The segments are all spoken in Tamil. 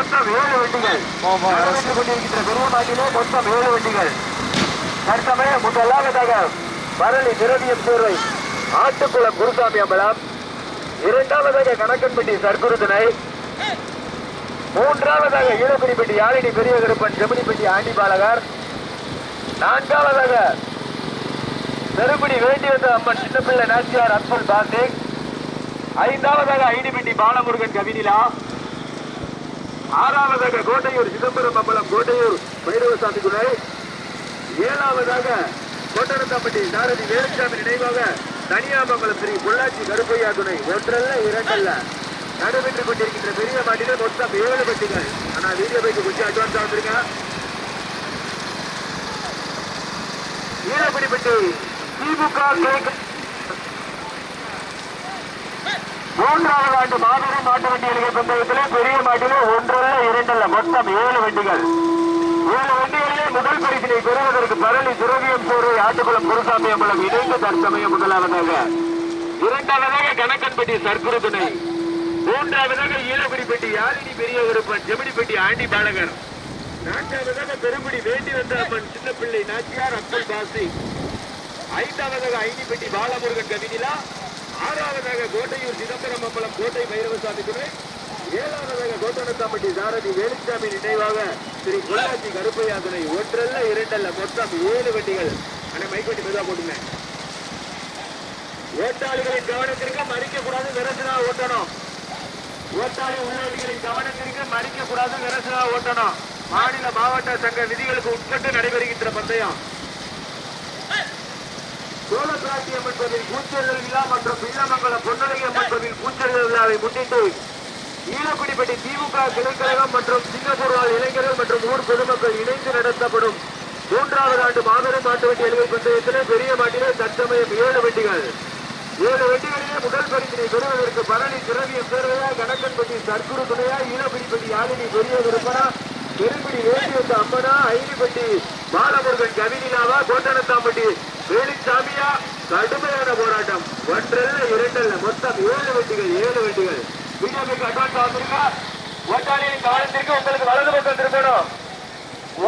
மொத்தம் 7 வண்டிகள் கொண்டிருக்கின்ற பெரிய மாட்டிலே மொத்தம் 7 வண்டிகள். தற்சமயம் முதலாவதாக பரளி திரவியம் சேர்வை ஆட்டுக்குளம் குருசாமி அம்பலம், இரண்டாவதாக கணக்கன்பட்டி சர்க்குருதுணை, மூன்றாவதாக ஈழக்குடிப்பட்டி யாழினி பெரிய கருப்பன் ஜெமினிப்பட்டி ஆண்டி பாலகர், நான்காவதாக பெருங்குடி வேண்டி வந்த அம்மன் சின்னப்பிள்ளை நாச்சியார் அப்துல் பாசிக், ஐந்தாவதாக ஐடிபிட்டி பாலமுருகன் கவினிலா, ஆறாவதாக கோட்டையூர் சிதம்பரம் அம்பலம் கோட்டையூர் பைரவசாமி துணை, ஏழாவதாக கோட்டனத்தாம்பட்டி சாரதி வேலுசாமி நினைவாக தனியாமங்கலம் ஸ்ரீ பொள்ளாச்சி கருப்பையா துணை. ஒன்றல்ல இரண்டல்ல நடைபெற்றுக் கொண்டிருக்கின்ற பெரிய மாட்டிலே மொத்தம் 7 வண்டிகள். ஆனா வீடியோ பைக்கு கொஞ்சம் அட்வான்ஸா வந்துருங்க. ஈழக்குடிப்பட்டி திமுக மூன்றாவது ஆண்டு மாபெரும் மாட்டு வண்டிகள் பந்தயத்திலே பெரிய மாட்டிலே ஒன்றல்ல இரண்டல்ல மொத்தம் 7 வண்டிகள். 7 வண்டிகளிலே முதல் பரிசினை பெறுவதற்கு பரளி துறவியம் சோர்வை ஆட்டுக்குளம் குருசாமி அம்பலம் இணைந்து தற்சமயம் முதலாவதாக, இரண்டாவதாக கணக்கன்பட்டி சர்க்குரு துணை, மூன்றாவதாக ஈழக்குடிப்பட்டி யாழினி பெரிய கருப்பன் ஜெமினிப்பட்டி ஆண்டி பாலகர், நான்காவதாக பெருங்குடி வேண்டி வந்த அம்மன் சின்னப்பிள்ளை நாச்சியார் அப்துல் பாசி, ஐந்தாவதாக ஐடிப்பட்டி பாலமுருகன் கவினிலா, ஆறாவதாக கோட்டையூர் சிதம்பரம் அம்பலம் கோட்டை பைரவசாமி துணை, ஏழாவதாக கோட்டனத்தாம்பட்டி சாரதி வேலுசாமி நினைவாக ஸ்ரீ பொள்ளாச்சி கருப்பையா துணை. ஒன்றல்ல இரண்டல்ல மொத்தம் 7 வண்டிகள். ஆனா மைக்கோட்டி மெதுவா போட்டுங்க. ஓட்டாளிகளின் கவனத்திற்கு மறிக்க கூடாது, விரசனா ஓட்டணும். ஓட்டாளி உள்ளவர்களின் கவனத்திற்கு மறிக்க கூடாது, விரசனா ஓட்டணும். மாநில மாவட்ட சங்க விதிகளுக்கு உட்பட்டு நடைபெறுகின்ற பந்தயம். சோழப்பிராட்டி அம்மன் கோவில் பூச்செறிதல் விழா மற்றும் பிள்ளமங்கலம் பொன்னழகி அம்மன் கோவில் பூச்செறிதல் விழாவை முன்னிட்டு ஈழக்குடிப்பட்டி திமுக கிளைக்கழகம் மற்றும் சிங்கப்பூர் வாழ் இளைஞர்கள் மற்றும் ஊர் பொதுமக்கள் இணைந்து நடத்தப்படும் 3வது ஆண்டு மாபெரும் மாட்டு வண்டி எழுவை பந்தயத்திலே பெரிய மாட்டிலே தற்சமயம் 7 வண்டிகள். 7 வண்டிகளிலே முதல் பரிசினை பெறுவதற்கு பரணி திரவியம் சேர்வையா கணக்கன்பட்டி சர்க்குரு துணையா ஈழக்குடிப்பட்டி யாழினி பெரிய விருப்பனா பெருங்குடி வேண்டி வந்த அம்மனா ஐடிப்பட்டி பாலமுருகன் கவினிலாவா கோட்டனத்தாம்பட்டி வேலுசாமியா கடுமையான போராட்டம். ஒன்றல்ல இரண்டல்ல மொத்தம் 7 வண்டிகள். 7 வண்டிகள். வீடியோக்கு அட்வான்ஸ் ஆகிருக்கா? ஓட்டாளிகளின் கவனத்திற்கு உங்களுக்கு வலது பக்கம் திரும்பணும்.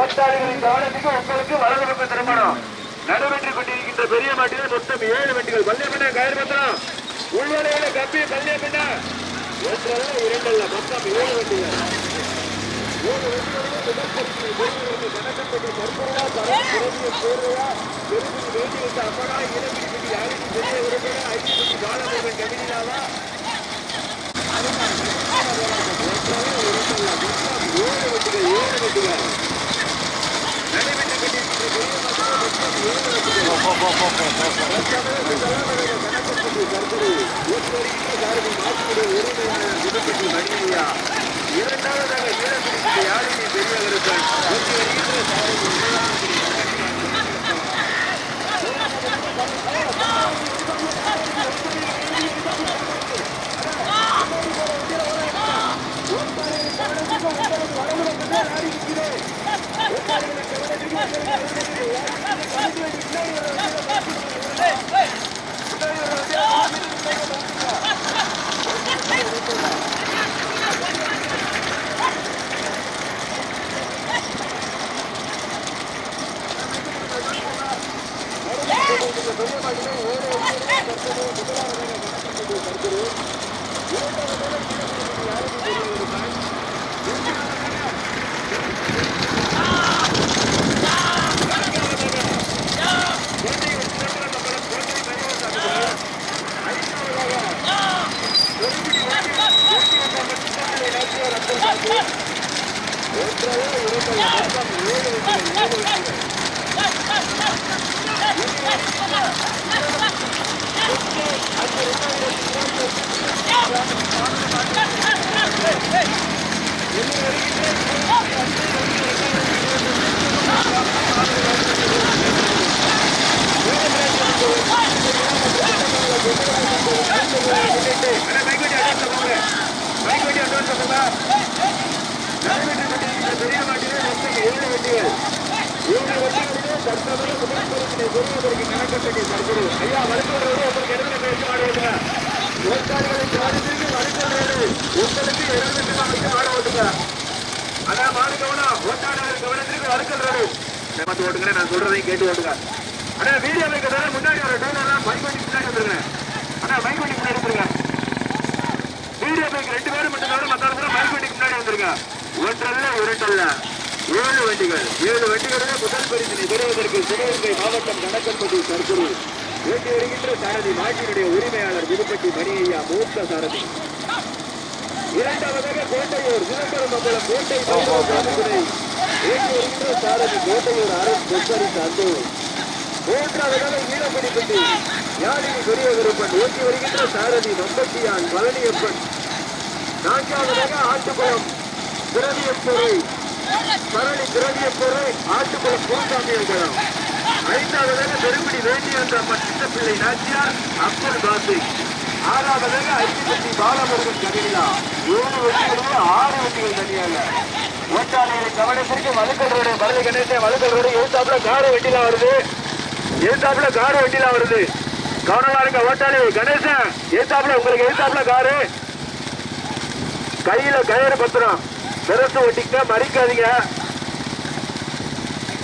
ஓட்டாளிகளின் கவனத்திற்கு உங்களுக்கு வலது பக்கம் திரும்பணும். நடைபெற்றுக் கொண்டிருக்கின்ற பெரிய மாட்டிலே மொத்தம் 7 வண்டிகள். பள்ளியப்பண்ண கயிறு பத்திரம் உள்வலையில கம்பி பள்ளியப்பண்ண. ஒன்றல்ல இரண்டல்ல மொத்தம் 7 வண்டிகள். 7 வண்டிகளிலே கணக்கன்பட்டி சர்க்கரையா பரவிய சோர்வையா பெருங்குடி வேண்டி வந்த அம்மனா ஈழக்குடிப்பட்டி யாழினி பெரிய விருப்பனா ஐடிப்பட்டி பாலமுருகன் கவினிலாவா இரண்டாவதாக ஈழக்குடிப்பட்டி யாழினி பெரிய விருப்பன் ஆனா மாடு கவனம் ஓட்டாளர்கள் கவனத்திற்கு வழுக்கல் ரோடு பார்த்து ஓட்டுங்க. நான் சொல்றதையும் கேட்டு ஓட்டுங்க. ஆனா வீடியோ வைக்கிறதால முன்னாடி ஒரு டோனெல்லாம் மைக் வண்டி முன்னாடி வந்துருங்க. ஆனா மைக் வண்டி முன்னாடி வந்துருங்க. வீடியோ பைக் 2 பேரும் மட்டும் தவிர மற்ற மைக் வண்டிக்கு முன்னாடி வந்துருங்க. ஒன்றல்ல இரண்டல்ல 7 வண்டிகள் 7 வண்டிகளுடைய முதல் பரிசினை பெறுவதற்கு சிவகங்கை மாவட்டம் கணக்கன்பட்டி சர்க்குரு ஓட்டி வருகின்ற சாரதி நாட்டினுடைய உரிமையாளர் விருப்பட்டி மணியையா மூத்த சாரதி. இரண்டாவதாக கோட்டையூர் சிதம்பரம் மங்கலம் கோட்டை ஓட்டி வருகின்ற சாரதி கோட்டையூர் அரசு பொற்பரி சார்ந்து. மூன்றாவதாக ஈழப்படிப்பட்டி யாழினி பெரிய விருப்பன் ஓட்டி வருகின்ற சாரதி நம்பட்டியான் பழனியப்பன். நான்காவதாக ஆட்டுக்குளம் திரவியப்பொருள் பழனி திரவியப்பொருள் ஆட்டுக்குளம் பூசாமியங்குளம். ஐந்தாவதாக பெருங்குடி வேண்டியன்ற சின்னப்பிள்ளை நாச்சியார் அப்துல் பாசி. ஆறாவதாக ஐயப்பட்டி பாலமுருகன் கவிழா. 7 வண்டிகளிலே 6 வண்டிகள் தனியாக. ஓட்டாளிகளின் கவனத்திற்கு வழுக்கல் ரோடு பரதி கணேசன் வழுக்கல் ரோடு எழுத்தாப்புல காடு வண்டிலாம் வருது. எழுத்தாப்புல காடு வண்டிலாம் வருது. கவனமா இருக்க ஓட்டாளி கணேசன். எழுத்தாப்புல உங்களுக்கு எழுத்தாப்புல காரு கையில கயிறு பத்திரம் பெருசு ஓட்டிக்க மறிக்காதீங்க.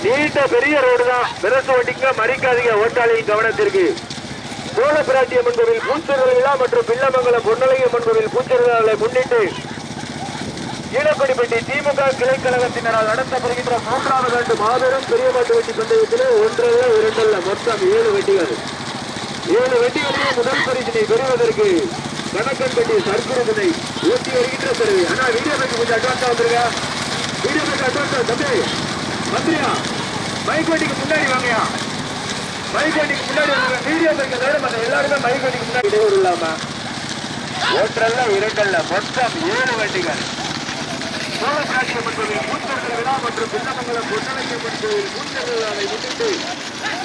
நீட்ட பெரிய ரோடு தான். பெருசு ஓட்டிக்க மறிக்காதீங்க. ஓட்டாளியின் கவனத்திற்கு சோழபிராட்டியம்மன் கோவில் பூச்சொருள் விழா மற்றும் பிள்ளமங்கலம் பொன்னலையம்மன் கோவில் பூச்சொருளாலை முன்னிட்டு ஈழப்படிப்பட்டி திமுக கிளைக்கழகத்தினரால் நடத்தப்படுகின்ற 3வது ஆண்டு மாபெரும் பெரிய மாட்டு வண்டி பந்தயத்திலே ஒன்றல்ல இரண்டல்ல மொத்தம் 7 வண்டிகள். 7 வண்டிகளிலே முதல் பரிசினை பெறுவதற்கு கணக்கன்பட்டி சர்க்குருவினை ஓட்டி வருகின்ற கருவி. ஆனா வீடியோ பைக்கு கொஞ்சம் அட்வான்ஸா வந்துருங்க. வீடியோ பைக்கு அட்வான்ஸா தம்பி வந்துரியா மைக் வண்டிக்கு முன்னாடி வாங்கயா. மைக் வண்டிக்கு முன்னாடி வாங்க. வீடியோ பைக்கு தவிர மற்ற எல்லாருமே மைக் வண்டிக்கு முன்னாடி இடையூறு இல்லாம ஒன்றல்ல இரண்டல்ல மொத்தம் 7 வண்டிகள். சோழபிராட்டியம்மன் கோவில் பூச்சொருள் விழா மற்றும் பிள்ளமங்கலம் பொன்னலையம்மன் கோவில் பூச்சொருளாலை முன்னிட்டு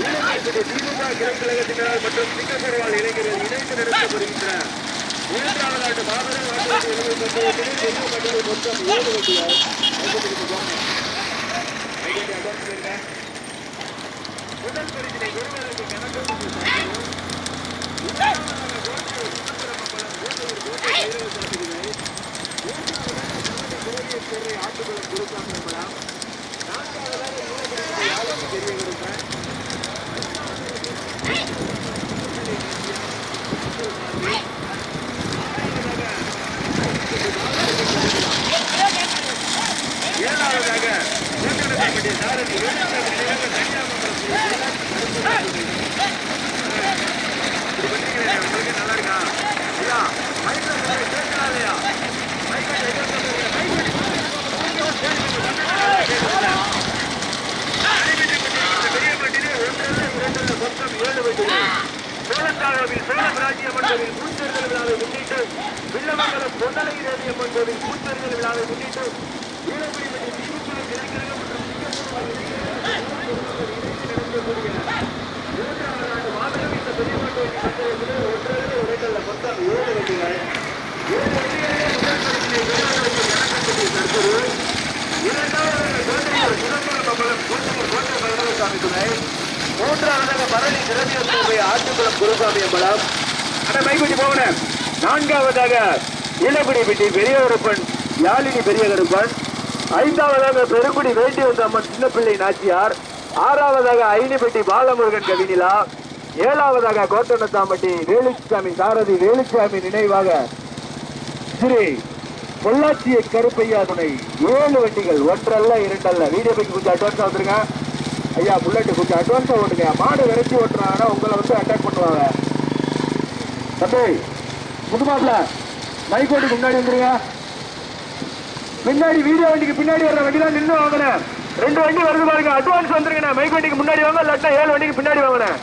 ஈழப்படிப்பட்டி திமுக கிளைக்கழகத்தினரால் மற்றும் சிங்கப்பெருவாள் இளைஞர்கள் இணைந்து நடத்தப்படுகின்ற 3வது ஆண்டு மாபெரும் பந்தயத்திலே மொத்தம் 7 வண்டிகள். முதல் பரிசினை பெறுவதற்கு கணக்கன்பட்டி ஆட்டுக்குளம் குருசாமியம்பலம். 4ஆவதாக ஈழப்படிப்பட்டி யாழினி பெரிய விருப்பன். ஏழாவதாக கோட்டனப்பட்டி சாரதி நல்லா இருக்கா ஐயா கேட்கலாம் இல்லையா பெரிய பட்டியலே 1 மொத்தம் 7 வண்டிகள். சோழத்தாழவில் சோழபிராட்டியம்மன் கோவில் பூச்சொருள் விழாவை முன்னிட்டு பிள்ளமங்கலம் பொன்னலை தேவியம்மன் கோவில் பூச்சொருள் விழாவை முன்னிட்டு ஈழப்படிப்பட்டி திமுக கிளைக்கழகம் மற்றும் நடத்தக்கூடிய 3வது ஆண்டு மாபெரும் இந்த பெரிய மாட்டு வண்டி பந்தயத்திலே ஒன்றல்ல இரண்டல்ல மொத்தம் 7 வண்டிகள். 7 வண்டிகளிலே முதல் பரிசினை பெறுவதற்கு கணக்கன்பட்டி சர்க்குரு. 2ஆவதாக கோட்டையூர் சிதம்பரம் மங்கலம் கோட்டை பைரவசாமி துணை. 3ஆவதாக பழனி திரவியப்பொருள் ஆட்டுக்குளம் குருசாமியம்பலம். ஆனா மைக்குட்டி போகணும். 4ஆவதாக ஈழப்படிப்பட்டி பெரிய கருப்பன் யாழினி பெரிய கருப்பன். 5ஆவதாக பெருங்குடி வேண்டி வந்த அம்மன் சின்னப்பிள்ளை நாச்சியார். 6ஆவதாக ஐனிப்பட்டி பாலமுருகன் கவினிலா. 7ஆவதாக கோட்டனத்தாம்பட்டி வேலுச்சாமி சாரதி வேலுச்சாமி நினைவாக ஸ்ரீ பொள்ளாச்சியை கருப்பையா துணை. 7 வண்டிகள். ஒன்றல்ல இரண்டல்ல. வீடியோ பைக்கு கொஞ்சம் அட்வான்ஸா வந்துருங்க ஐயா. புல்லட் கொஞ்சம் அட்வான்ஸா ஓட்டுங்க. மாடு விரைச்சி ஓட்டுறாங்கன்னா உங்களை வந்து அட்டாக் பண்ணுவாங்க. தம்பி முதுமாப்ல மைக் வண்டிக்கு முன்னாடி வந்துருங்க. பின்னாடி வீடியோ வண்டிக்கு பின்னாடி வர்ற வண்டிலாம் நின்று வாங்கினேன். 2 வண்டி வருது பாருங்க. அட்வான்ஸ் வந்துருங்க. மைக் வண்டிக்கு முன்னாடி வாங்க. இல்லாட்டா 7 வண்டிக்கு பின்னாடி வாங்கினேன்.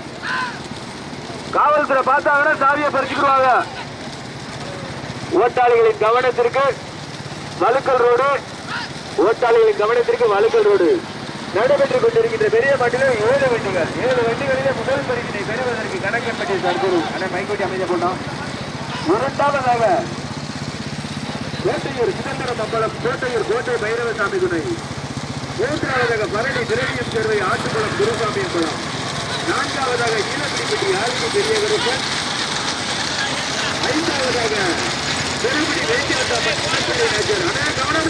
காவல்துறை பார்த்தாங்கன்னா சாவியை பறிச்சுக்குவாங்க. ஓட்டாளிகளின் கவனத்திற்கு வழுக்கல் ரோடு. ஓட்டாளிகளின் கவனத்திற்கு வழுக்கல் ரோடு நடைபெற்றுக் கொண்டிருக்கின்ற பெரிய மாட்டிலே 7 வண்டிகள். 7 வண்டிகளிலே முதல் பரிசினை பெறுவதற்கு கணக்கன்பட்டி சர்க்குரு. ஆனா மைக்கோட்டி அமைதி போட்டோம். 2ஆவதாக கோட்டையூர் சிதம்பரம் மங்கலம் கோட்டையூர் கோட்டை பைரவசாமி துணை. 3ஆவதாக பழனி திரவியம் சேர்வை ஆட்டுக்குளம் குருசாமியம்பலம். 4ஆவதாக ஈழப்படிப்பட்டி யாழினி பெரிய கருப்பன். 5ஆவதாக பெருங்குடி வேண்டிய கவனம்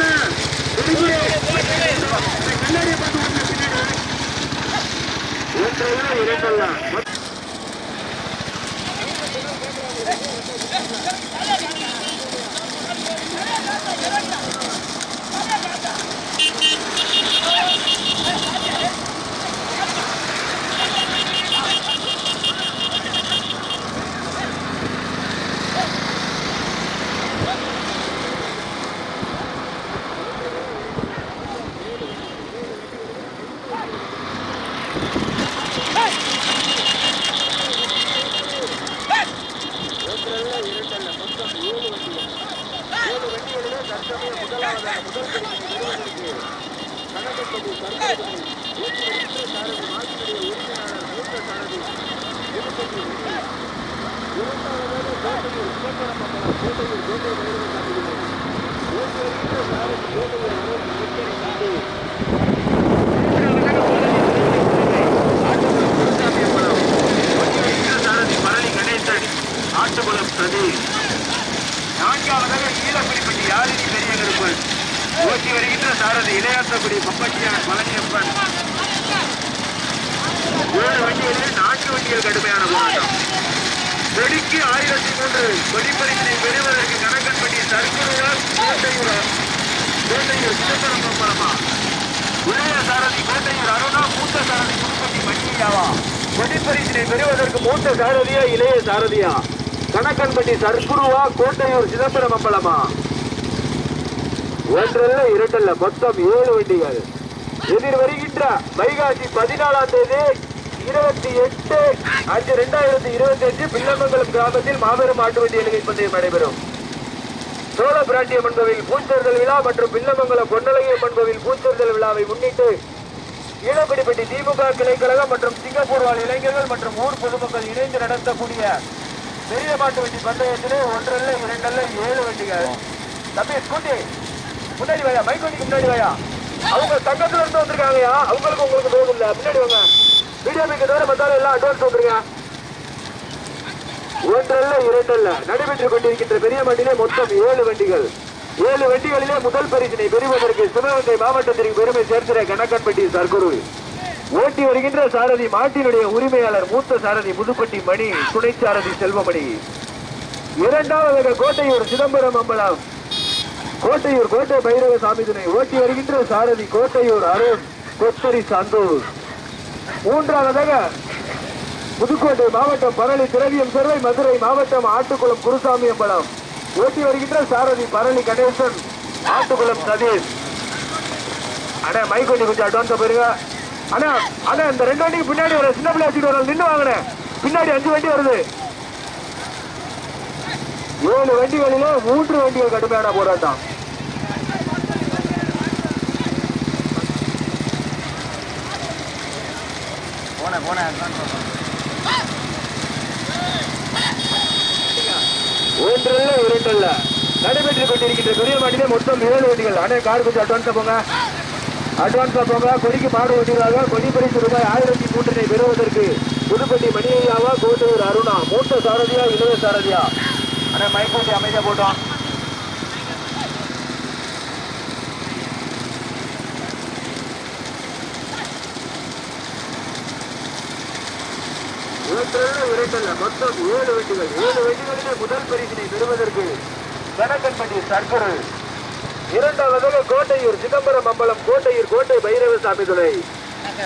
ஆட்டுக்குளம் சதீஷ். நான்காவதாக ஈழக்குடிப்பட்டி யாழினி பெரிய கருப்பன் ஓட்டி வருகின்ற சாரதி இளையாத்தக்குடி பப்பட்டியார் பழனியப்பன். 7 வண்டிகளில் 4 வண்டிகள் கடுமையான போராட்டம். கொடிக்கு 1003 கொடிப்பரிசினை பெறுவதற்கு கணக்கன்பட்டி சர்க்குருவார் கோட்டையூர் சிதம்பரம் பம்பலமா. இளைய சாரதி கோட்டையூர் அருணா, மூத்த சாரதி புதுப்பட்டி மணியாவா. கொடிப்பரிசினை பெறுவதற்கு மூத்த சாரதியா இளைய சாரதியா? கணக்கன்பட்டி சர்க்குருவா, கோட்டையூர் சிதம்பரம் பம்பலமா. ஒன்றல்ல இரண்டல்ல மொத்தம் 7 வண்டிகள். எதிர் வருகின்ற வைகாசி 14ஆம் தேதி 28/5/2025 பிள்ளமங்கலம் கிராமத்தில் மாபெரும் மாட்டு வண்டி எல்கை பந்தயம் நடைபெறும். சோழ பிராட்டியம் கோவில் பூச்சேர்தல் விழா மற்றும் பிள்ளமங்கலம் பொன்னழகியம் கோவில் பூச்சேர்தல் விழாவை முன்னிட்டு ஈழக்குடிப்பட்டி திமுக கிளைக்கழகம் மற்றும் சிங்கப்பூர் வாழ் இளைஞர்கள் மற்றும் ஊர் பொதுமக்கள் இணைந்து நடத்தக்கூடிய பெரிய மாட்டு வண்டி பந்தயத்திலே ஒன்றல்ல இரண்டல்ல 7 வண்டிகள். தம்பி ஸ்கூட்டி முன்னாடி வாயா, மைக் வண்டிக்கு முன்னாடி வாயா. அவங்க தங்கத்துல இருந்து வந்திருக்காங்கயா, அவங்களுக்கு உங்களுக்கு போகும் இல்ல, முன்னாடி வாங்க. வீடியோ மேக்க தவிர மத்தாலும் எல்லாம் அட்வான்ஸ் வந்துருங்க. ஒன்றல்ல இரண்டல்ல நடைபெற்றுக் கொண்டிருக்கின்ற பெரிய மாட்டிலே மொத்தம் 7 வண்டிகள். 7 வண்டிகளிலே முதல் பரிசினை பெறுவதற்கு சிவகங்கை மாவட்டத்திற்கு பெருமை சேர்க்கிற கணக்கன்பட்டி சர்க்குரு ஓட்டி வருகின்ற சாரதி மாட்டினுடைய உரிமையாளர் மூத்த சாரதி புதுப்பட்டி மணி, துணை சாரதி செல்வமணி. இரண்டாவது கோட்டையூர் சிதம்பரம் அம்பலம், கோட்டையூர் கோட்டை பைரவ சாமி துணை ஓட்டி வருகின்ற சாரதி கோட்டையூர் அருண் கொத்தரி சந்தோஷ். மூன்றாவதாக புதுக்கோட்டை மாவட்டம் பரளி திரவியம் சேர்வை மதுரை மாவட்டம் ஆட்டுக்குளம் குருசாமி அம்பலம் ஓட்டி வருகின்ற சாரதி பரளி கணேசன், ஆட்டுக்குளம் சதீஷ். அண்ணா மைக் வண்டி கொஞ்சம் அட்வான்ஸா போயிருங்க அண்ணா. அண்ணா இந்த 2 வண்டிக்கு பின்னாடி ஒரு சின்ன பிள்ளை வச்சுட்டு வர நின்று வாங்கினேன். பின்னாடி 5 வண்டி வருது. 7 வண்டிகளிலே 3 வண்டிகள் கடுமையான போராட்டம். ஒன்றல்ல இரண்டல்ல நடைபெற்றுக் கொண்டிருக்கின்ற பெரிய மாட்டிலே மொத்தம் 7 வண்டிகள். அண்ணே கார் கொஞ்சம் அட்வான்ஸா போங்க, அட்வான்ஸா போங்க. கொடிக்கு மாடு வண்டிகளாக கொடி பரிசு ரூபாய் 1003 பெறுவதற்கு புதுப்பட்டி மணியாவா, கோட்டையூர் அருணா, மூத்த சாரதியா இளைய சாரதியா? அண்ணே மைக் வண்டி அமைதியா போட்டோம். மொத்தம் 7 வண்டிகள். 7 வண்டிகளிலே முதல் பரிசினை பெறுவதற்கு கணக்கன்பட்டி சர்க்குரு. இரண்டாவதாக கோட்டையூர் சிதம்பரம் அம்பலம், கோட்டையூர் கோட்டை பைரவ சாமி துணை.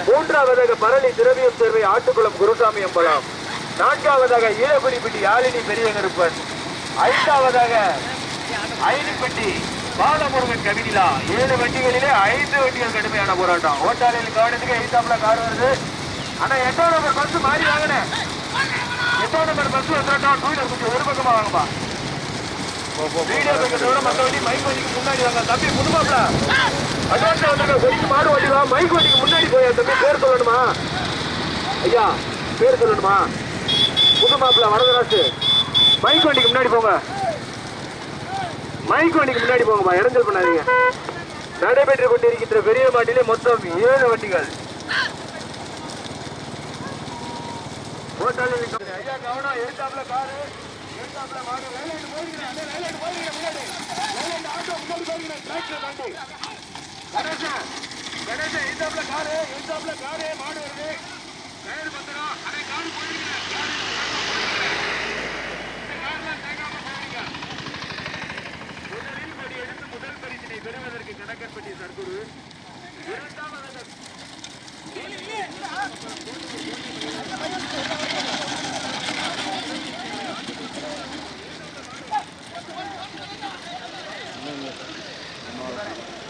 மூன்றாவதாக பரளி திரவியம் சேர்வை ஆட்டுக்குளம் குருசாமி அம்பலம். நான்காவதாக ஈழக்குடிப்பட்டி யாழினி பெரிய கருப்பன். ஐந்தாவதாக ஐனிப்பட்டி பாலமுருகன் கவினிலா. 7 வண்டிகளிலே 5 வண்டிகள் கடுமையான போராட்டம். ஓட்டாளியில் கவனத்துக்கு 8ஆம் கார் வருது. ஆனா 8ஆம் நம்பர் பஸ் மாறி வாங்கினேன். 8ஆம் நம்பர் பஸ் வந்துட்டோம். 2 வீலர் கொஞ்சம் ஒரு பக்கமா வாங்கப்பா. வீடியோ பேக்கிறத மற்ற வண்டி மைக் வண்டிக்கு முன்னாடி வாங்க. தம்பி புதுமாப்பிள அட்வான்ஸ் வந்துருக்க, கொடிக்கு மாடு வண்டிவா, மைக் வண்டிக்கு முன்னாடி போய் தம்பி பேர் சொல்லணுமா ஐயா, பேர் சொல்லணுமா? புதுமாப்பிள வரதராசு மைக் வண்டிக்கு முன்னாடி போங்க, மைக் வண்டிக்கு முன்னாடி போங்கப்பா, இடைஞ்சல் பண்ணாதீங்க. நடைபெற்றுக் கொண்டிருக்கின்ற பெரிய மாட்டிலே மொத்தம் 7 வண்டிகள். ஐயா கவனம், எழுத்தாப்புல காரு, எழுத்தாப்புல மாடு, வேலைக்கு போயிருக்கிறேன், வேலைக்கு போயிருக்கிறேன், முன்னாடி ஆட்டோ முன்னாடி போயிருக்கிறேன், டிராக்டர் வண்டி மாடு வருது கயிறு பத்திரம் அதை காடு போயிருங்க முதலில் கொடி எடுத்து முதல் பரிசினை பெறுவதற்கு கணக்கன்பட்டி சர்க்குரு இரண்டாவது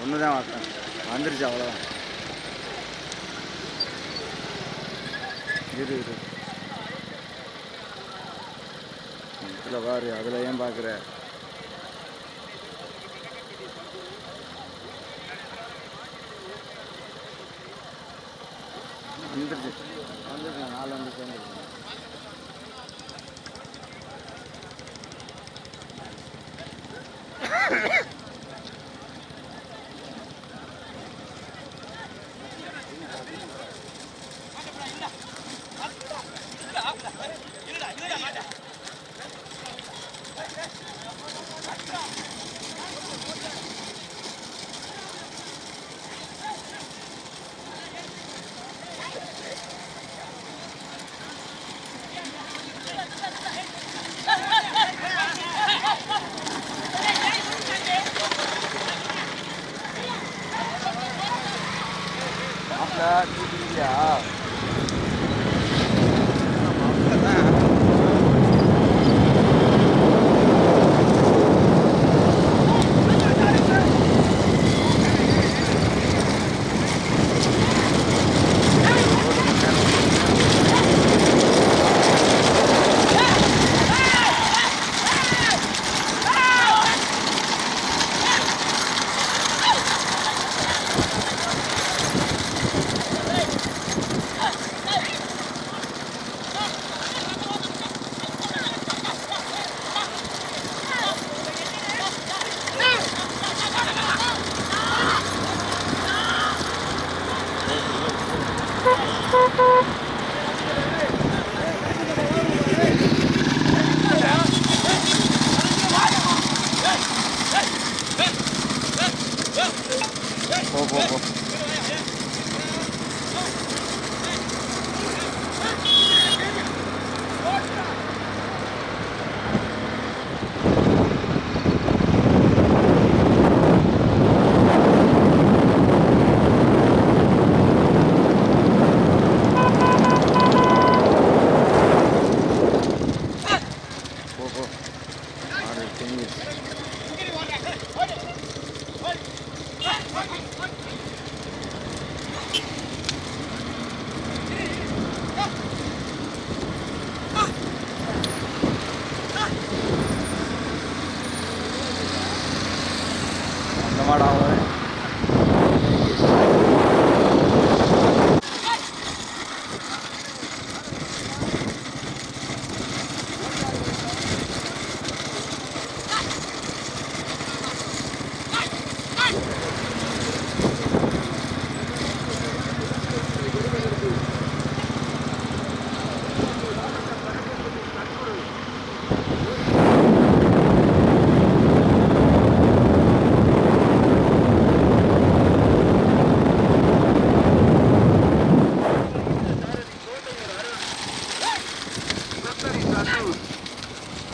ஒண்ணுதான் வார்த்தை வந்துருச்சு அவ்வளோதான் இரு இதில் பாரு அதில் ஏன் பார்க்குற வந்துருச்சு நாலு வந்துருச்சு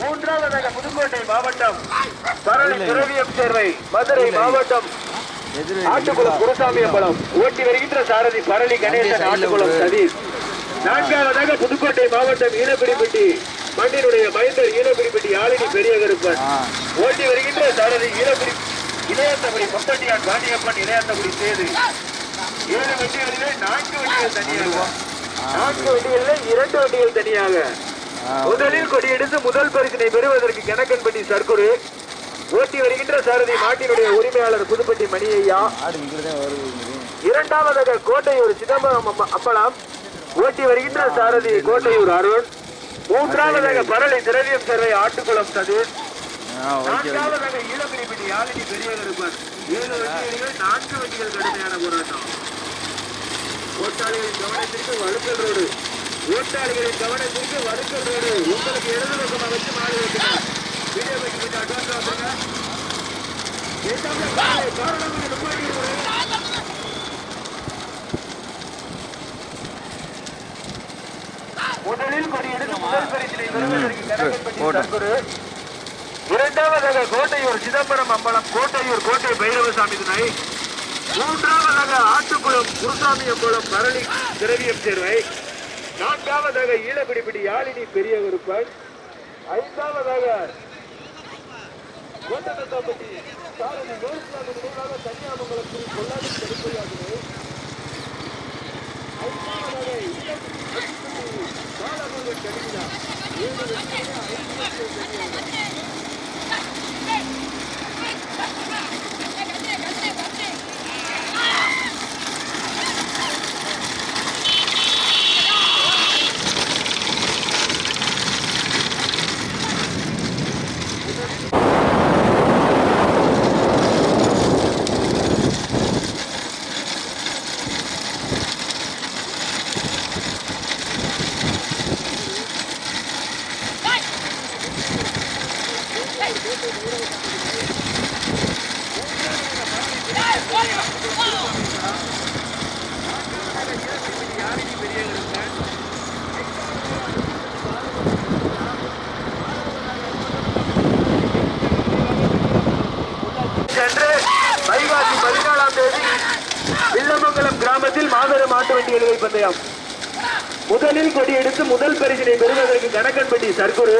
மூன்றாவதாக புதுக்கோட்டை மாவட்டம் பரளி திரவியம் சேர்வை மதுரை மாவட்டம் ஆட்டுக்குளம் குருசாமி அம்பலம் ஓட்டி வருகின்ற சாரதி பரளி கணேசன் ஆட்டுக்குளம் சதீஷ். நான்காவதாக புதுக்கோட்டை மாவட்டம் ஈனப்பிடிப்பட்டி மண்ணினுடைய மைந்தர் ஈனப்பிடிப்பட்டி ஆளினி பெரிய கருப்பன் ஓட்டி வருகின்ற சாரதி இளையாத்தபடி பொட்டட்டியான் காண்டியப்பன் இளையாத்தபடி சேது. 7 வண்டிகளிலே 4 வண்டிகள் தனியாக 4 வண்டிகளிலே 2 வண்டிகள் தனியாக முதலில் கொடியெடுத்து முதல் பரிசினை பெறுவதற்கு கணக்கன்பட்டி சர்க்குரு ஓட்டி வருகின்ற சாரதி மாட்டினுடைய உரிமையாளர் புதுப்பட்டி மணியையா. இரண்டாவதாக கோட்டையூர் சிதம்பரம் அப்பலாம் ஓட்டி வருகின்ற சாரதி கோட்டையூர் அருண். மூன்றாவதாக பரளி திரவியம் சேர்வை ஆட்டுக்குளம் சதீஷ். நான்காவதாக ஈழப்பிடிப்பட்டி யாழினி பெரிய கருப்பன். 7 வண்டிகள் 4 வண்டிகள் கடுமையான போராட்டம். ஓட்டாளிகளின் கவனத்திற்கு வழுக்கல் ரோடு ஓட்டாளிகளின் கவனத்திற்கு வழுக்கல் ரோடு உங்களுக்கு இடது பக்கமாக வச்சு மாறி வைக்கிறார். வீடியோ பற்றி கொஞ்சம் அட்வான்ஸ் ஆகுங்க. காரணம் முதலில் கொடியெடுத்து முதல் பரிசினை பெறுவதற்கு கணக்கன்பட்டி சர்க்குரு. இரண்டாவதாக கோட்டையூர் சிதம்பரம் அம்பலம் கோட்டையூர் கோட்டை பைரவசாமி துணை. மூன்றாவதாக ஆட்டுக்குளம் குருசாமி அம்பலம் பரணி திரவியம் சேர்வை. நான்காவதாக ஈழக்குடிப்பட்டி யாழினி பெரிய குருப்பன். ஐந்தாவதாக கோட்டநத்தாம்பட்டி சாரதி வேலுசாமி நினைவாக கன்னியாமங்கலம் திரு பொள்ளாச்சி கருப்பையாகுது. ஐந்தாவதாக ஈழக்குடிப்பட்டி பாலமுருகன் கடிதா 7 வெற்றியாக வைகாசி 14ஆம் தேதி வில்லமங்கலம் கிராமத்தில் மாபெரும் மாட்டு வண்டி எழுவை பந்தயம். முதலில் கொடியெடுத்து முதல் பரிசினை பெறுவதற்கு கணக்கன்பட்டி சர்க்குரு.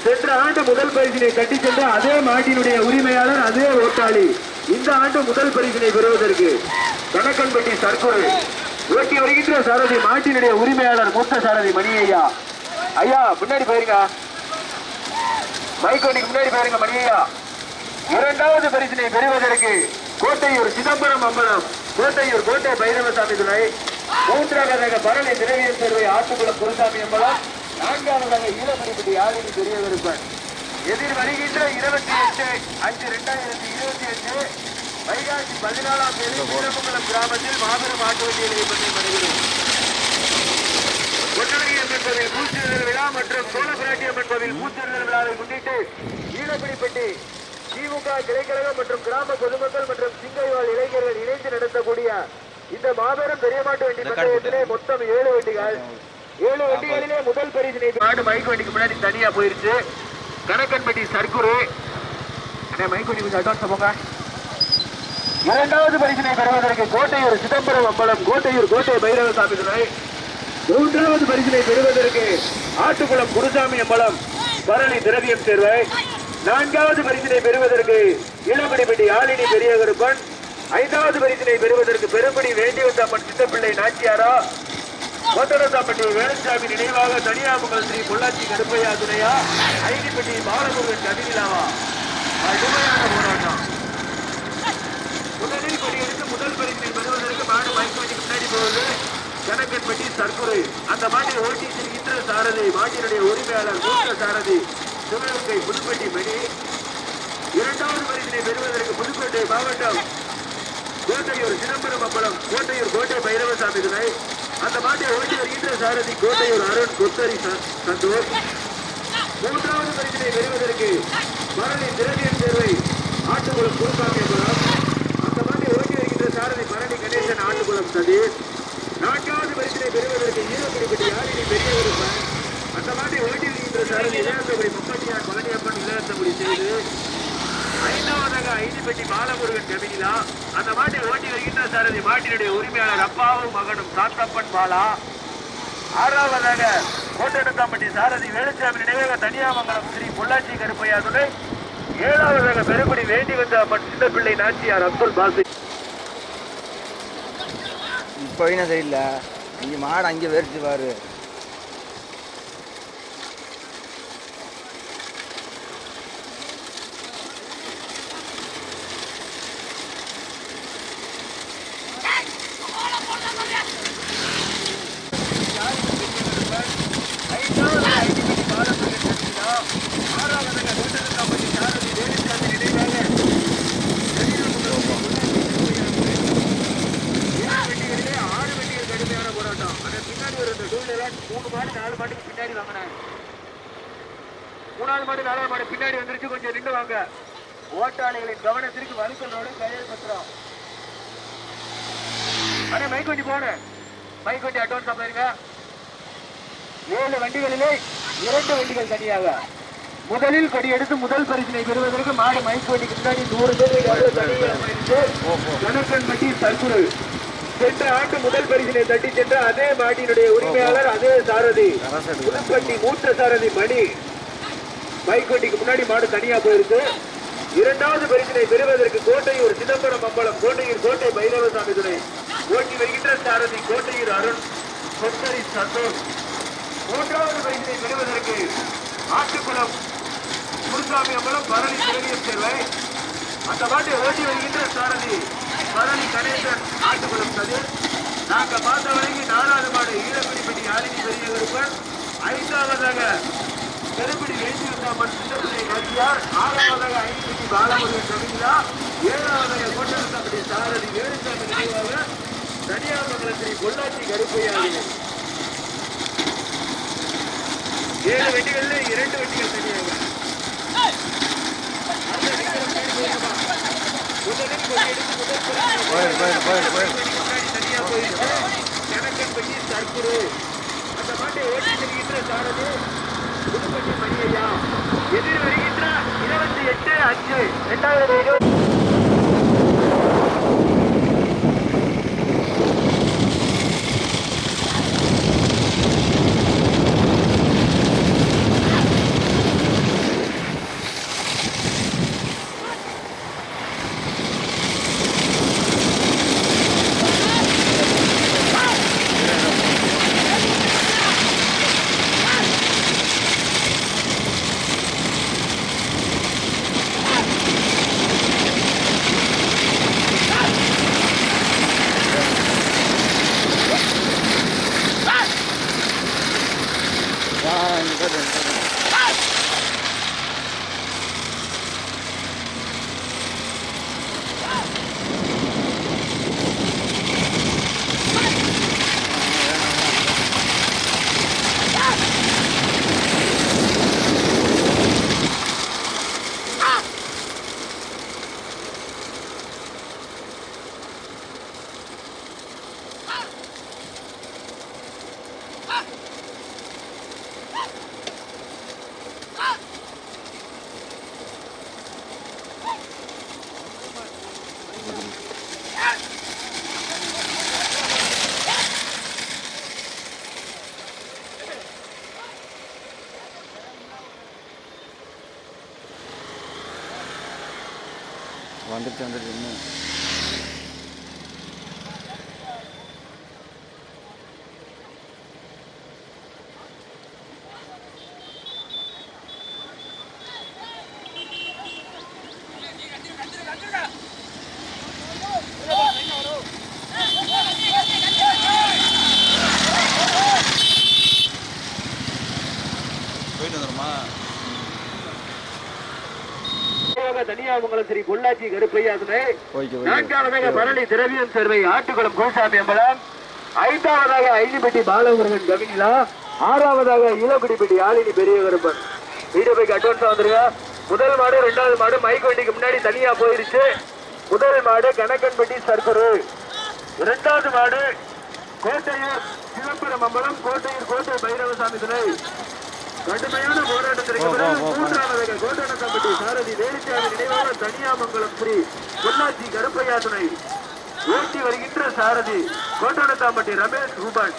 சென்ற ஆண்டு முதல் பரிசினை கட்டி சென்ற அதே மாட்டினுடைய உரிமையாளர் அதே ஓட்டாளி இந்த ஆண்டு முதல் பரிசினை பெறுவதற்கு கணக்கன்பட்டி சர்க்குரு. ஓட்டி வருகின்ற சாரதி மாட்டினுடைய உரிமையாளர் மூத்த சாரதி மணி ஐயா. ஐயா முன்னாடி போயிருங்க, மைக்கோனிக்கு முன்னாடி போயிருங்க மணி ஐயா. இரண்டாவது பரிசினை பெறுவதற்கு கோட்டையூர் சிதம்பரம் அம்பலம் கோட்டையூர் கோட்டை பைரவசாமி துணை. மூன்றாவதாக பரணி திரவியம் சேர்வை ஆட்டுக்குளம் குருசாமி அம்பலம். நான்காவதாக ஈழக்குடிப்பட்டி யாழினி பெரிய விருப்பன். எதிர் வருகின்ற 28/5/2022 வைகாசி 14ஆம் தேதி வில்லமங்கலம் கிராமத்தில் மாபெரும் மாட்டு வண்டி எழுவை பந்தயம் நடைபெறும். கொட்டவரி அம்மன் கோவில் பூச்செறிதல் விழா மற்றும் சோழபிராட்டி அம்மன் கோவில் பூச்செறிதல் விழாவை முன்னிட்டு ஈழக்குடிப்பட்டி திமுக கிளைக்கழகம் மற்றும் கிராம பொதுமக்கள் மற்றும் சிங்கைவாழ் இளைஞர்கள் இணைந்து நடத்தக்கூடிய இந்த மாபெரும் பெரிய மாட்டு வண்டி பந்தயத்திலே மொத்தம் 7 வண்டிகள். 7 வண்டிகளிலே முதல் பரிசினை மாட்டு மைக் வண்டிக்கு முன்னாடி தனியா போயிருச்சு. கணக்கன்பட்டி சர்க்குரு மைக் வண்டி கொஞ்சம் அட்வான்ஸ் போங்க. இரண்டாவது பரிசினை பெறுவதற்கு கோட்டையூர் சிதம்பரம் அம்பலம் கோட்டையூர் கோட்டை பைரவசாமி துணை. மூன்றாவது பரிசினை பெறுவதற்கு ஆட்டுக்குளம் குருசாமி அம்பலம் பரணி திரவியம் சேர்வை. நான்காவது பரிசினை பெறுவதற்கு ஈழக்குடிப்பட்டி யாழினி பெரிய கருப்பன். ஐந்தாவது பரிசினை பெறுவதற்கு பெரும்படி வேண்டியவந்தாமன் சித்தப்பிள்ளை நாச்சியாரா. கோட்டநத்தாம்பட்டி வேலுசாமி நினைவாக தனியாமங்கலம் ஸ்ரீ பொள்ளாச்சி கருப்பையா துணையா. ஐடிப்பட்டி பாலமுருகன் கதிரிலாவா. கடுமையான போராட்டம். முதலில் கொடியெடுத்து முதல் பரிசினை பெறுவதற்கு மாடு மைக்கு முன்னாடி போவது கணக்கன்பட்டி சர்க்குரு. அந்த மாட்டை ஓட்டி செல்கின்ற சாரதி மாட்டினுடைய உரிமையாளர் மூத்த சாரதி சிவகங்கை புதுப்பட்டி மணி. இரண்டாவது பரிசினை பெறுவதற்கு புதுக்கோட்டை மாவட்டம் கோட்டையூர் சிதம்பரம் அம்பலம் கோட்டையூர் கோட்டை பைரவசாமி துணை. அந்த மாட்டை ஓட்டி வருகின்ற சாரதி கோட்டையூர் அருண் கொத்தரி சந்தோஷ். மூன்றாவது பரிசினை பெறுவதற்கு பரணி திரவியம் சேர்வை ஆட்டுக்குளம் குருசாமி அம்பலம். அந்த மாட்டை ஓட்டி வருகின்ற சாரதி பரணி கணேசன் ஆட்டுக்குளம் சதீஷ். நான்காவது பரிசினை பெறுவதற்கு ஈழக்குடிப்பட்டி யாழினி பெரிய விருப்பன். அந்த மாட்டை ஓட்டி வருகின்ற சாரதி இளையாத்தபடி முப்பட்டியார் பழனியப்பன் இளையாத்தபடி செய்து. ஐந்தாவதாக ஐடிப்பட்டி பாலமுருகன் கபிலா. அந்த மாட்டை ஓட்டி வருகின்ற சாரதி மாட்டினுடைய உரிமையாளர் அப்பாவும் மகனும் சாத்தப்பன் பாலா. ஆறாவதாக கோட்டநத்தாம்பட்டி சாரதி வேலுசாமி நினைவாக தனியாமங்கலம் ஸ்ரீ பொள்ளாச்சி கருப்பையா துணை. ஏழாவதாக பெருங்குடி வேண்டி வந்த அம்மன் சின்னப்பிள்ளை நாச்சியார் அப்துல் பாசி. இப்போ என்ன சரியில்ல, இங்கே மாடு அங்கே வெறிச்சு பாரு. மூணாவது மாடு நாலாவது மாடு பின்னாடி வந்துருச்சு, கொஞ்சம் நின்று வாங்க. ஓட்டாளிகளின் கவனத்திற்கு வலுக்களோடு கையில் பத்திரம். அண்ணே மைக் வண்டி போன மைக் வண்டி அட்வான்ஸா போயிருங்க. 7 வண்டிகளிலே 2 வண்டிகள் தனியாக. முதலில் கொடி எடுத்து முதல் பரிசினை பெறுவதற்கு மாடு மைக் வண்டிக்கு முன்னாடி 100 பேர் கணக்கன்பட்டி சர்க்குரு சென்ற ஆண்டு முதல் பரிசினை தட்டி சென்ற அதே மாட்டினுடைய உரிமையாளர் அதே சாரதி புதுப்பட்டி மூத்த சாரதி மணி மைக் வண்டிக்கு முன்னாடி மாடு தனியா போயிருக்கு. இரண்டாவது பரிசினை பெறுவதற்கு கோட்டையூர் சிதம்பரம் அம்பலம் கோட்டையூர் கோட்டை பைரவசாமி துணை ஓட்டி வருகின்ற சாரதி கோட்டையூர் அருண் சொந்தரி சந்தோஷ். மூன்றாவது பரிசினை பெறுவதற்கு ஆட்டுக்குளம் குருசாமி அம்பலம் பரணி திரவியம் சேர்வை அந்த மாட்டை ஓட்டி வருகின்ற சாரதி பரணி கணேசன் ஆட்டுக்குளம் கதிர். நாங்க பார்த்த வரைக்கும் 4வது மாடு ஈழப்பிடிப்பட்டி யாழினி பெரிய விருப்பன். 5வதாக பெருப்பிடி வேண்டியிருந்தாமல் சின்னப்பிள்ளை கட்சியார். 6வதாக ஐந்து பாலமுருகன் கவிதா. 7வதாக கோட்டரசாமி சாரதி வேலுசாமி நினைவாக தனியாமங்கலத்திரி பொள்ளாச்சி கருப்பையாளி. 7 வண்டிகள்ல 2 வண்டிகள் தனியாக. தனியா போயிருக்கு கணக்கன்பட்டி சர்க்குரு அந்த மாட்டை ஓட்டி செல்கின்ற சாரதி புதுப்பட்டி மணியா. எதிர் வருகின்ற 28/5/2020 வந்துட்டு இன்னும் போயிட்டு வந்துருமா? தனியாமங்கலம் ஸ்ரீ பொள்ளாச்சி கருப்பையா துணை. 4வதாக பரணி திரவியம் சேர்வை ஆட்டுக்குளம் குருசாமி அம்பலம். 5வதாக ஐந்திப்பட்டி பாலமுருகன் கவினிலா. 6வதாக இளக்குடிப்பட்டி யாழினி பெரிய கருப்பன். வீடியோக்கு அட்வான்ஸ் வந்துருங்க. முதல் மாடு 2வது மாடு மைக் வண்டிக்கு முன்னாடி தனியா போயிருச்சு. முதல் மாடு கணக்கன்பட்டி சர்க்குரு. 2வது மாடு கோட்டையூர் சிதம்பரம் அம்பலம் கோட்டையூர் கோட்டை பைரவசாமி துணை. கடுமையான போராட்டத்திற்கு பிறகு 3வதாக கோட்டனத்தம்பட்டி சாரதி வேலுசாமி நினைவாக தனியாமங்கலம் ஸ்ரீ பொள்ளாச்சி கருப்பையா துணை ஓட்டி வருகின்ற சாரதி கோட்டனத்தாம்பட்டி ரமேஷ் ரூபன்.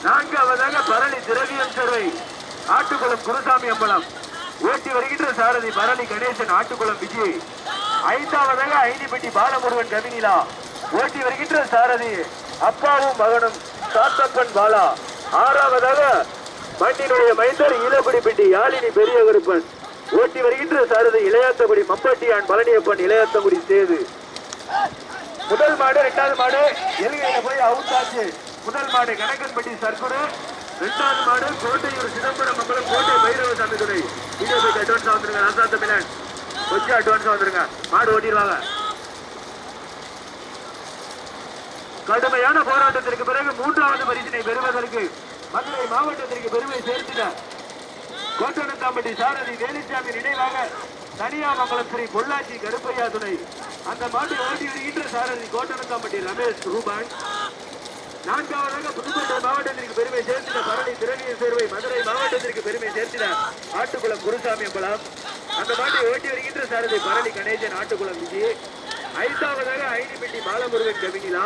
4வதாக பரணி திரவியம் சேர்வை ஆட்டுக்குளம் குருசாமி அம்பலம் ஓட்டி வருகின்ற சாரதி பரணி கணேசன் ஆட்டுக்குளம் விஜய். 5வதாக ஐந்திப்பட்டி பாலமுருகன் கவினிலா ஓட்டி வருகின்ற சாரதி அப்பாவும் மகனும் சாத்தப்பன் பாலா. 6வதாக மண்ணினுடைய மைந்தர் ஈழக்குடிப்பட்டி யாழினி பெரிய கருப்பன் ஓட்டி வருகின்ற சாரதி இளையாத்தகுடி மம்பட்டியான் பழனியப்பன் இளையாத்தகுடி சேது. முதல் மாடு 2வது மாடு எல்கையில போய் அவுட் ஆச்சு. முதல் மாடு கணக்கன்பட்டி சர்க்குரு. 2வது மாடு கோட்டையூர் சிதம்பரம் மங்கலம் கோட்டை பைரவசாமி துணை. வீடியோக்கு அட்வான்ஸா வந்துருங்க. ராசா தமிழன் கொஞ்சம் அட்வான்ஸா வந்துருங்க. மாடு ஓட்டிடுவாங்க. கடுமையான போராட்டத்திற்கு பிறகு 3வது பரிசினை பெறுவதற்கு மதுரை மாவட்டத்திற்கு பெருமை சேர்த்திட கோட்டனத்தாம்பட்டி சாரதி வேலுசாமி நினைவாக தனியாமங்கலம் ஸ்ரீ பொள்ளாச்சி கருப்பையா துணை அந்த மாட்டை ஓட்டி வருகின்ற சாரதி கோட்டனத்தாம்பட்டி ரமேஷ் ரூபான். 4வதாக புதுக்கோட்டை மாவட்டத்திற்கு பெருமை சேர்த்திட பரணி திறனிய சேர்வை மதுரை மாவட்டத்திற்கு பெருமை சேர்த்திட ஆட்டுக்குளம் குருசாமி அம்பலம். அந்த மாட்டை ஓட்டி வருகின்ற சாரதி பரணி கணேசன் ஆட்டுக்குளம் விஜய். 5வதாக ஐனிமிட்டி பாலமுருகன் கவினிலா.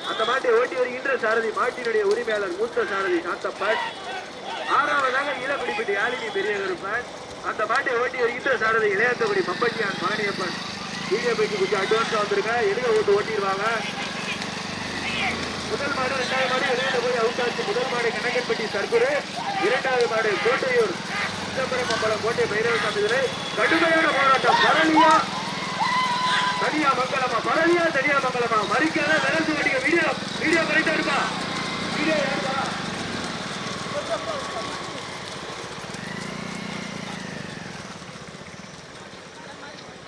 அந்த மாட்டை ஓட்டி வருகின்ற சாரதி மாட்டினுடைய உரிமையாளர் மூத்த சாரதி சாத்தப்பன். 6வதாக ஈழக்குடிப்பட்டி யாழினி பெரிய கருப்பன். அந்த மாட்டை ஓட்டி வருகின்ற சாரதி இளையாத்தபடி மம்பட்டியான் மகனியப்பன். பிஜேபிக்கு கொஞ்சம் அட்வான்ஸா வந்துருங்க, எதுக ஓட்டிடுவாங்க. முதல் மாடு 2வது மாடு வெளியில போய் அவுட் ஆச்சு. முதல் மாடு கணக்கன்பட்டி சர்க்குரு, 2வது மாடு கோட்டையூர் சிதம்பரம் அம்பலம் கோட்டை பைரவசாமி. கடுமையான போராட்டம். பரளியா தனியா மங்களமா, பரளியா தனியா மங்களமா, மறிக்காத விரசு வண்டிங்க. வீடியோ கரெக்டா இருக்கா? வீடியோ யாருப்பா?